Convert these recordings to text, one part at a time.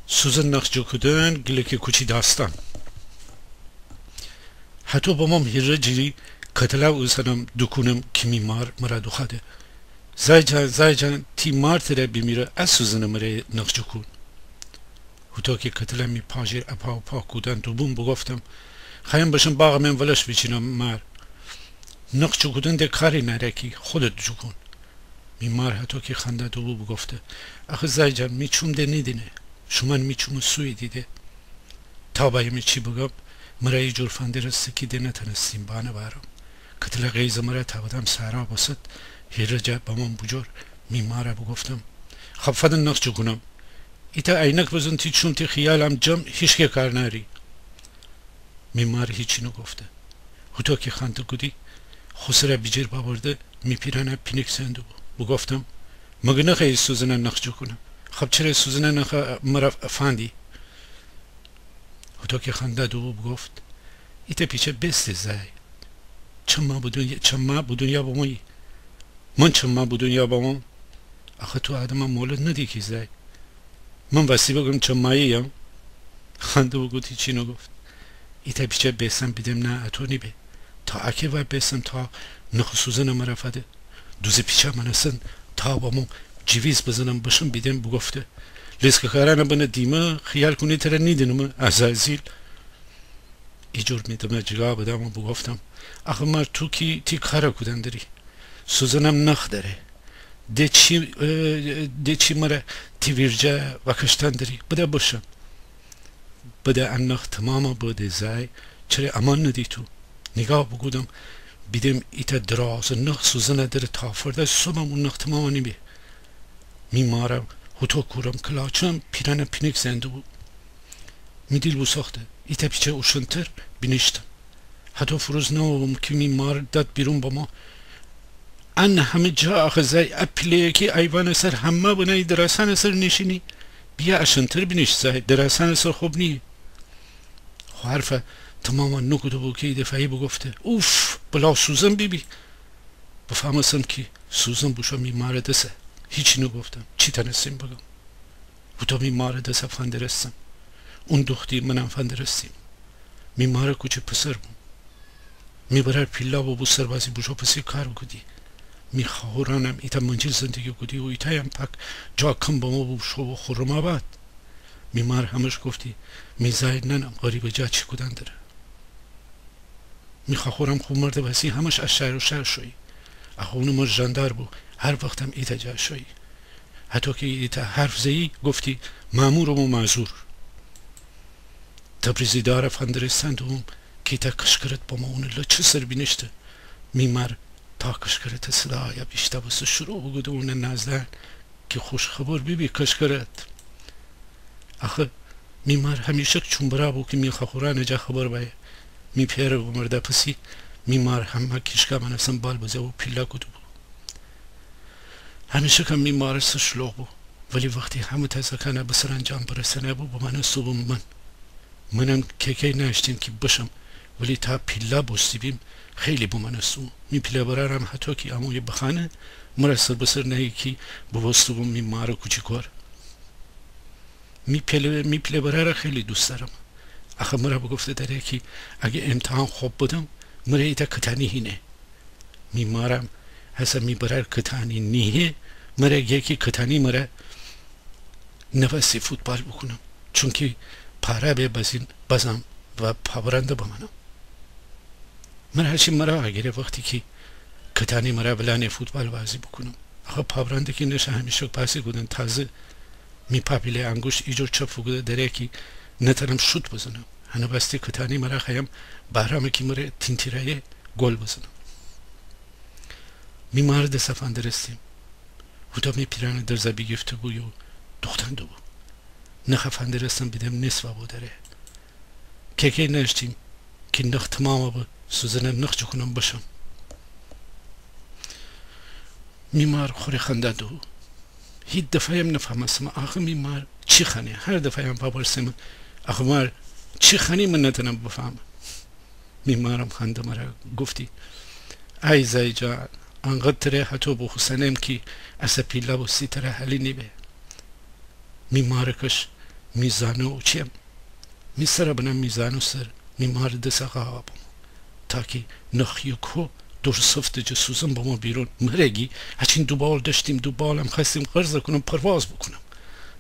Suzan Nakçukudun Gileki Kuçi Dastan Hato babam hiracili katlav usanam dukunum kimi mara dukhade Zaycan ti martere bimire az Suzan'ı mare Nakçukun Huto ki katlam mi pajir apa kudan dubum bugoftam خواهیم باشم باغ من ولش بچینم مار نقش کودن ده کاری نره کی خودت جو کن میمار حتی که خنده دو بگفته آخه زای جان میچوم ده نیدینه شما میچوم سوی دیده تا بایم چی بگم مرای جور فنده رسته که ده نتنستیم بانه بارم کتل غیز مرا تا بدم سارا بسد هیرجا بامم بجور میماره بگفتم خب فدن نقش جو کنم ایتا عینک بزن تی چون تی خیالم جم هیچ که کار نری میمار هیچی نگفته خودتا که خنده کدی خسره بیجر باورده میپیرانه پینک سندو بگفتم مگه نخواهی سوزنه نقش کنم خب چرا سوزنه نخواه مرا فاندی خودتا که خنده دو بگفت ایتا پیچه بسته زای چما بودون یا بامایی من چما بودون یا بامام آخه تو آدم مولد ندی که زای من واسه بگم چمایی یا خنده بگوتی چی نگفت ایتا پیچه بیسم بیدم نه اتونی به تا اکه و بیسم تا نخصوصن مرا فده دوزه پیچه منسن تا با مو جویز بزنم باشم بیدم بگفته لیسک کارانه بنا دیمه خیال کنی تره نیدنم ازازیل ای جور میدم جواب بدم و بگفتم آخه مر تو کی تی کارا کدن داری سوزنم نخ داره ده چی مرا تی ویرجه وکشتن داری بده باشم بده انخ تماما بوده زای چرا امان ندی تو نگاه بگودم بیدم ایتا دراز نخ سوزنه در تافرده صبح اون نخ تماما نیبه میمارم هتو کورم کلاچم پیرانه پینک زنده بود میدیل بو ساخته ایتا پیچه اوشنتر بینشتم حتی فروز نوام که میمار داد بیرون با ما ان همه جا آخه زای اپلیه که ایوان سر همه بنای دراسان سر نشینی بیا اشنتر بینش زای دراسان سر خوب نی حرف تماما نکدو بو که دفعی بگفته اوف بلا سوزن بیبی بفهمستم که سوزن بوشا میماره دسه هیچی نگفتم چی تنستیم بگم بودا میماره دسه فندرستم اون دختیر منم فندرستیم میماره کچه پسر بون میبرر پیلا بو سربازی بوشا پسی کار کدی میخورانم ایتا منجل زندگی کدی و ایتا هم پک جا کم با ما بوشو و خورم آباد میمار همش گفتی میزاید ننم غریب جا چی کدن داره میخورم خوب مرده بسی همش از شهر و شهر شوی اخونه ما جاندار بو هر وقتم ایتا جا شوی حتی که ایتا حرف زی گفتی مامورم و معذور تبریزی داره فندرستان دوم که ایتا کشکرت با ما اونه لچه سر بینشته میمار تا کشکرت صدایا بیشته بسه شروع بگوده اونه نازدن که خوش خبر بیبی کشکرت آخه میمار همیشه چون برا بو که میخورانه جا خبر بایه میپیره و مرده پسی میمار همه کشکا منفسم بال بزه و پیلا کدو بو همیشه که میمار سشلوغ بو ولی وقتی همه تزکانه بسر انجام برسنه بو بمانه صوبم منم که نشتیم که بشم ولی تا پیلا بستی بیم خیلی بمانه صوب می پیلا برارم حتی که اموی بخانه مرسل بسر نهی که بوستو بم میمار کچی کار می پیلا براره خیلی دوست دارم آخه مرا بگفته داره که اگه امتحان خوب بودم مرا ایتا کتانی هینه میمارم هسا میبرر کتانی نیه مرا یکی کتانی مرا نفسی فوتبال بکنم چون که پاره به بزم و پاورنده بمانم من هرچی مرا اگره وقتی که کتانی مرا بلانه فوتبال بازی بکنم آخه پاورنده که نشه همیشه پاسی گودن تازه می پاپیله انگوش ایجور چپ فگوده داره که نتنم شوت بزنم هنو بسته کتانی مرا خواهم بهرامه که مرا تینتیره گل بزنم میمار دسته فندرستیم بودا می پیرانه در زبی گفته بو یا دختن دو بو نخه فندرستم بیدم نصفه بو داره که نشتیم که نخ تمام با سوزنم نخ چکنم باشم میمار خوری خنده دو هیچ دفعه هم نفهمستم آخه میمار چی خانی هر دفعه هم پاپرسیم آخه مار چی خانی من نتنم بفهم میمارم خنده مرا گفتی ای زای جان انقدر تره حتی بخوصنم که اصا پیلا بستی تره حلی نیبه میمارکش میزانه و چیم میسره بنام میزانه سر میمار دست آقا تا که نخی کو دور صفت جسوزم با ما بیرون مرگی هچین دوبال داشتیم دوبالم خواستیم قرض کنم پرواز بکنم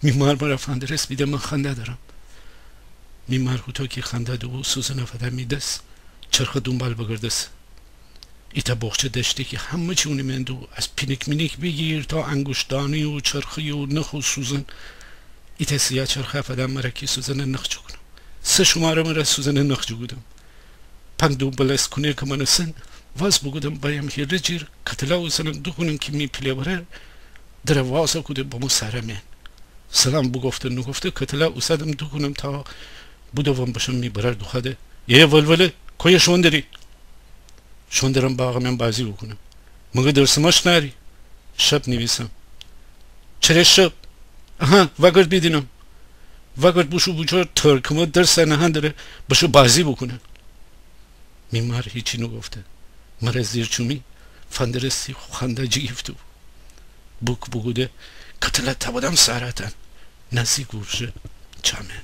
میمار مرا فندرس بیده من خنده دارم میمار تو که خنده دو سوزن افدر میدست چرخ دنبال بگردست ایتا بخچه داشته که همه چی اونی مندو از پینک مینک بگیر تا انگشتانی و چرخی و نخ و سوزن ایتا سیاه چرخ افدر مرا که سوزن نخ جو کنم سه شماره مرا سوزن نخ جو گودم پنگ دو بلس کنه که منو سن واز بگودم بایم هیره جیر کتلا و سنم دو کنم که می پلی بره در وازا کوده با مو سرمین سلام بگفته نگفته کتلا و سدم دو کنم تا بودوام باشم می برر دو خده یه ولوله کوی شوندری شوندرم باقا من بازی بکنم مگه درسماش نری شب نویسم چرا شب آها وگرد بیدینم وگرد بوشو بوچار ترکمه درس نهان داره باشو بازی بکنم میمار هیچی نگفته مرا زیر چومی فندرستی خنده جیفتو بوک بگوده کتلت تا بودم سارتن نزی گورشه چامه